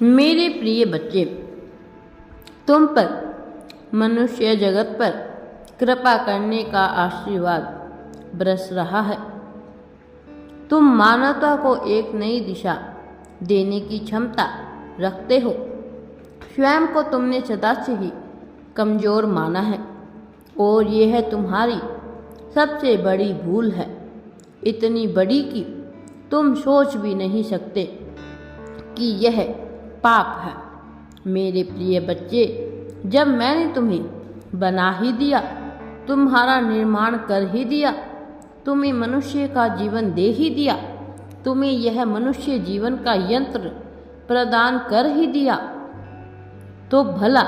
मेरे प्रिय बच्चे, तुम पर मनुष्य जगत पर कृपा करने का आशीर्वाद बरस रहा है। तुम मानवता को एक नई दिशा देने की क्षमता रखते हो। स्वयं को तुमने सदा से ही कमज़ोर माना है और यह तुम्हारी सबसे बड़ी भूल है, इतनी बड़ी कि तुम सोच भी नहीं सकते कि यह पाप है। मेरे प्रिय बच्चे, जब मैंने तुम्हें बना ही दिया, तुम्हारा निर्माण कर ही दिया, तुम्हें मनुष्य का जीवन दे ही दिया, तुम्हें यह मनुष्य जीवन का यंत्र प्रदान कर ही दिया, तो भला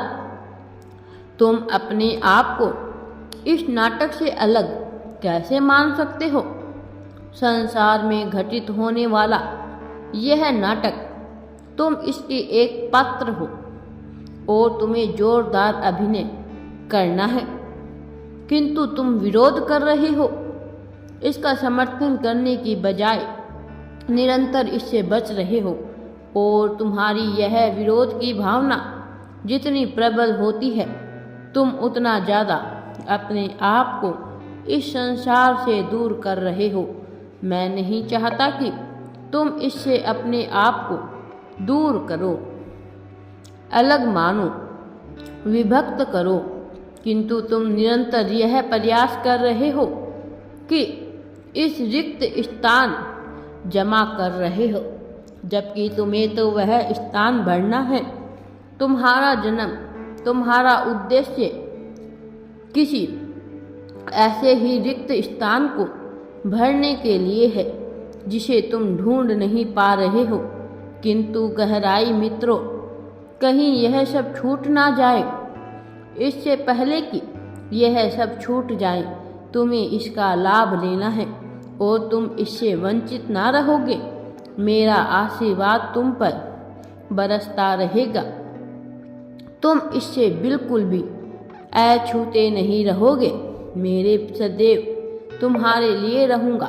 तुम अपने आप को इस नाटक से अलग कैसे मान सकते हो? संसार में घटित होने वाला यह नाटक, तुम इसके एक पात्र हो और तुम्हें जोरदार अभिनय करना है, किंतु तुम विरोध कर रहे हो। इसका समर्थन करने की बजाय निरंतर इससे बच रहे हो और तुम्हारी यह विरोध की भावना जितनी प्रबल होती है, तुम उतना ज़्यादा अपने आप को इस संसार से दूर कर रहे हो। मैं नहीं चाहता कि तुम इससे अपने आप को दूर करो, अलग मानो, विभक्त करो, किंतु तुम निरंतर यह प्रयास कर रहे हो कि इस रिक्त स्थान जमा कर रहे हो, जबकि तुम्हें तो वह स्थान भरना है। तुम्हारा जन्म, तुम्हारा उद्देश्य किसी ऐसे ही रिक्त स्थान को भरने के लिए है जिसे तुम ढूंढ नहीं पा रहे हो। किंतु गहराई मित्रों, कहीं यह सब छूट ना जाए। इससे पहले कि यह सब छूट जाए, तुम्हें इसका लाभ लेना है और तुम इससे वंचित ना रहोगे। मेरा आशीर्वाद तुम पर बरसता रहेगा, तुम इससे बिल्कुल भी अछूते नहीं रहोगे। मेरे सदैव तुम्हारे लिए रहूँगा,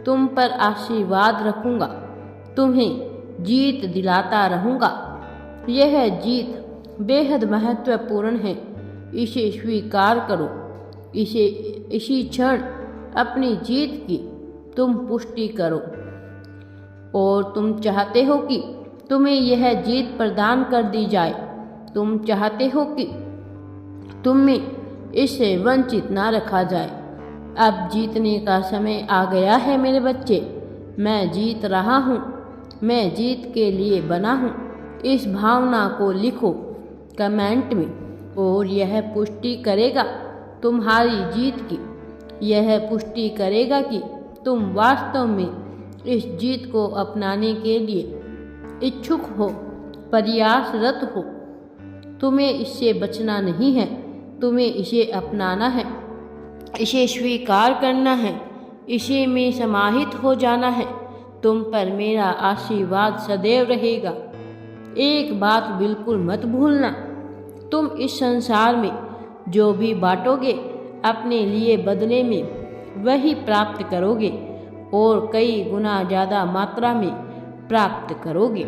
तुम पर आशीर्वाद रखूँगा, तुम्हें जीत दिलाता रहूँगा। यह जीत बेहद महत्वपूर्ण है, इसे स्वीकार करो। इसी क्षण अपनी जीत की तुम पुष्टि करो और तुम चाहते हो कि तुम्हें यह जीत प्रदान कर दी जाए। तुम चाहते हो कि तुम्हें इससे वंचित ना रखा जाए। अब जीतने का समय आ गया है मेरे बच्चे। मैं जीत रहा हूँ, मैं जीत के लिए बना हूँ। इस भावना को लिखो कमेंट में और यह पुष्टि करेगा तुम्हारी जीत की। यह पुष्टि करेगा कि तुम वास्तव में इस जीत को अपनाने के लिए इच्छुक हो, प्रयासरत हो। तुम्हें इससे बचना नहीं है, तुम्हें इसे अपनाना है, इसे स्वीकार करना है, इसे में समाहित हो जाना है। तुम पर मेरा आशीर्वाद सदैव रहेगा। एक बात बिल्कुल मत भूलना, तुम इस संसार में जो भी बांटोगे, अपने लिए बदले में वही प्राप्त करोगे और कई गुना ज़्यादा मात्रा में प्राप्त करोगे।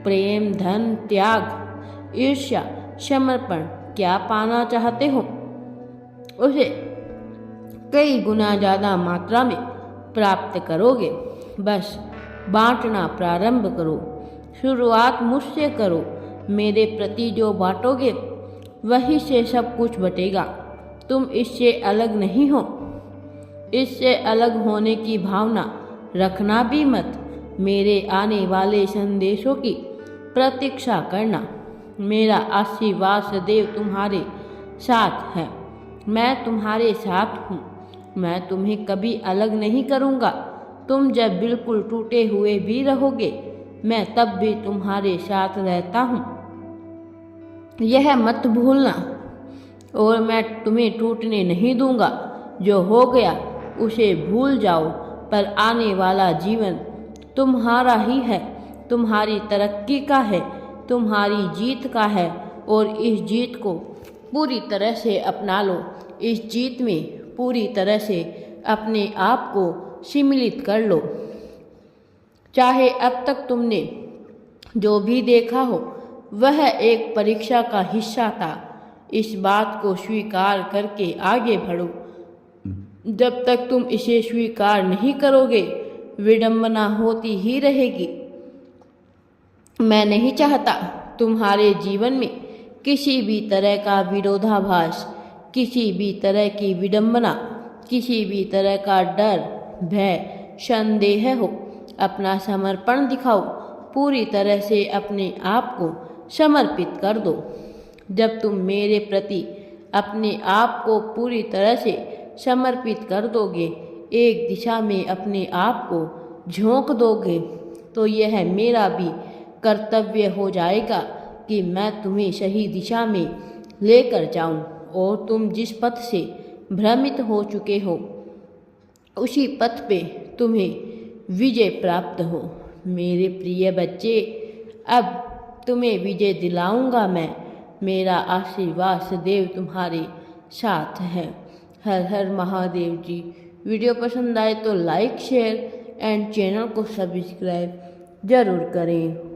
प्रेम, धन, त्याग, ईर्ष्या, समर्पण क्या पाना चाहते हो, उसे कई गुना ज़्यादा मात्रा में प्राप्त करोगे। बस बांटना प्रारंभ करो, शुरुआत मुझसे करो। मेरे प्रति जो बांटोगे वही से सब कुछ बटेगा। तुम इससे अलग नहीं हो, इससे अलग होने की भावना रखना भी मत। मेरे आने वाले संदेशों की प्रतीक्षा करना। मेरा आशीर्वाद सदैव तुम्हारे साथ है। मैं तुम्हारे साथ हूँ, मैं तुम्हें कभी अलग नहीं करूँगा। तुम जब बिल्कुल टूटे हुए भी रहोगे, मैं तब भी तुम्हारे साथ रहता हूँ, यह मत भूलना। और मैं तुम्हें टूटने नहीं दूँगा। जो हो गया उसे भूल जाओ, पर आने वाला जीवन तुम्हारा ही है, तुम्हारी तरक्की का है, तुम्हारी जीत का है और इस जीत को पूरी तरह से अपना लो। इस जीत में पूरी तरह से अपने आप को सम्मिलित कर लो। चाहे अब तक तुमने जो भी देखा हो वह एक परीक्षा का हिस्सा था। इस बात को स्वीकार करके आगे बढ़ो। जब तक तुम इसे स्वीकार नहीं करोगे, विडंबना होती ही रहेगी। मैं नहीं चाहता तुम्हारे जीवन में किसी भी तरह का विरोधाभास, किसी भी तरह की विडंबना, किसी भी तरह का डर, भय, संदेह हो। अपना समर्पण दिखाओ, पूरी तरह से अपने आप को समर्पित कर दो। जब तुम मेरे प्रति अपने आप को पूरी तरह से समर्पित कर दोगे, एक दिशा में अपने आप को झोंक दोगे, तो यह मेरा भी कर्तव्य हो जाएगा कि मैं तुम्हें सही दिशा में लेकर जाऊं और तुम जिस पथ से भ्रमित हो चुके हो, उसी पथ पे तुम्हें विजय प्राप्त हो। मेरे प्रिय बच्चे, अब तुम्हें विजय दिलाऊंगा मैं। मेरा आशीर्वाद सदैव तुम्हारे साथ है। हर हर महादेव जी। वीडियो पसंद आए तो लाइक, शेयर एंड चैनल को सब्सक्राइब जरूर करें।